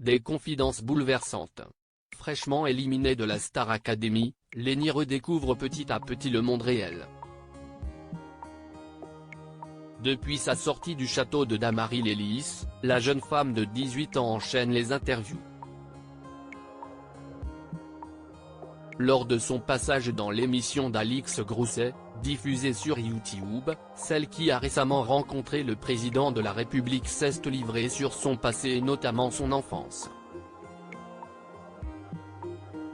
Des confidences bouleversantes. Fraîchement éliminée de la Star Academy, Lenny redécouvre petit à petit le monde réel. Depuis sa sortie du château de Damary-les-Lys, la jeune femme de 18 ans enchaîne les interviews. Lors de son passage dans l'émission d'Alix Grousset, diffusée sur YouTube, celle qui a récemment rencontré le président de la République s'est livrée sur son passé et notamment son enfance.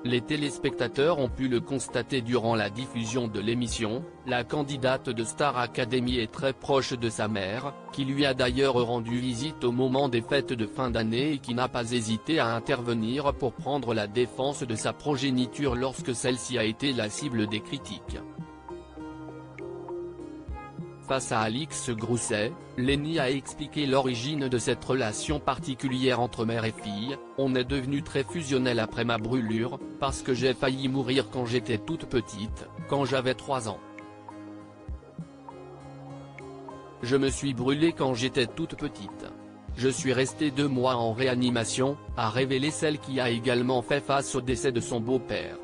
Les téléspectateurs ont pu le constater durant la diffusion de l'émission, la candidate de Star Academy est très proche de sa mère, qui lui a d'ailleurs rendu visite au moment des fêtes de fin d'année et qui n'a pas hésité à intervenir pour prendre la défense de sa progéniture lorsque celle-ci a été la cible des critiques. Face à Alix Grousset, Lenny a expliqué l'origine de cette relation particulière entre mère et fille. « On est devenu très fusionnel après ma brûlure, parce que j'ai failli mourir quand j'étais toute petite, quand j'avais 3 ans. Je me suis brûlée quand j'étais toute petite. Je suis restée 2 mois en réanimation », a révélé celle qui a également fait face au décès de son beau-père.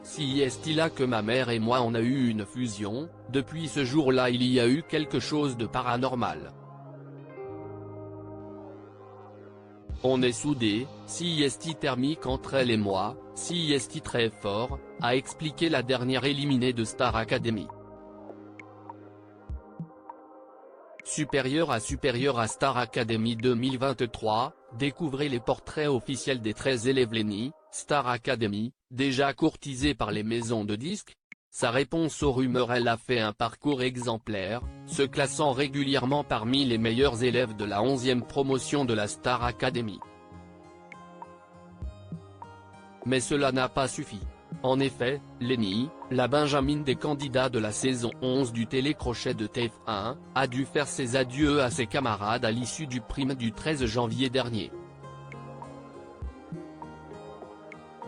Si est-il là que ma mère et moi on a eu une fusion, depuis ce jour-là il y a eu quelque chose de paranormal. On est soudés, si est thermique entre elle et moi, si est très fort, a expliqué la dernière éliminée de Star Academy. Supérieur à Star Academy 2023, découvrez les portraits officiels des 13 élèves Lenny, Star Academy, déjà courtisée par les maisons de disques. Sa réponse aux rumeurs: elle a fait un parcours exemplaire, se classant régulièrement parmi les meilleurs élèves de la 11e promotion de la Star Academy. Mais cela n'a pas suffi. En effet, Lenny, la benjamine des candidats de la saison 11 du télécrochet de TF1, a dû faire ses adieux à ses camarades à l'issue du prime du 13 janvier dernier.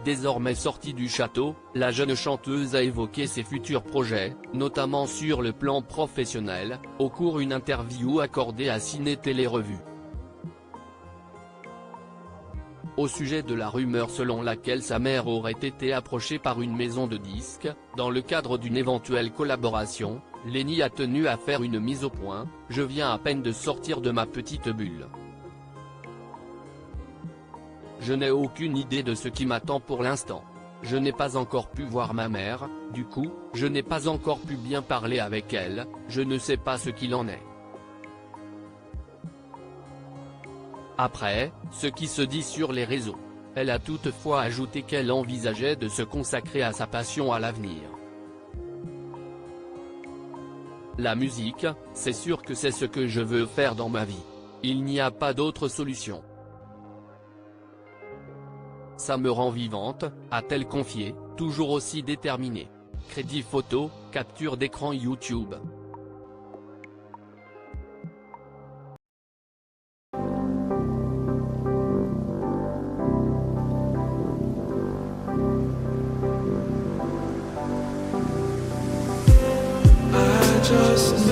Désormais sortie du château, la jeune chanteuse a évoqué ses futurs projets, notamment sur le plan professionnel, au cours d'une interview accordée à Ciné Télé Revue. Au sujet de la rumeur selon laquelle sa mère aurait été approchée par une maison de disques, dans le cadre d'une éventuelle collaboration, Lenny a tenu à faire une mise au point: « Je viens à peine de sortir de ma petite bulle. Je n'ai aucune idée de ce qui m'attend pour l'instant. Je n'ai pas encore pu voir ma mère, du coup, je n'ai pas encore pu bien parler avec elle, je ne sais pas ce qu'il en est. » Après, ce qui se dit sur les réseaux. Elle a toutefois ajouté qu'elle envisageait de se consacrer à sa passion à l'avenir. La musique, c'est sûr que c'est ce que je veux faire dans ma vie. Il n'y a pas d'autre solution. Ça me rend vivante, a-t-elle confié, toujours aussi déterminée. Crédit photo, capture d'écran YouTube. Just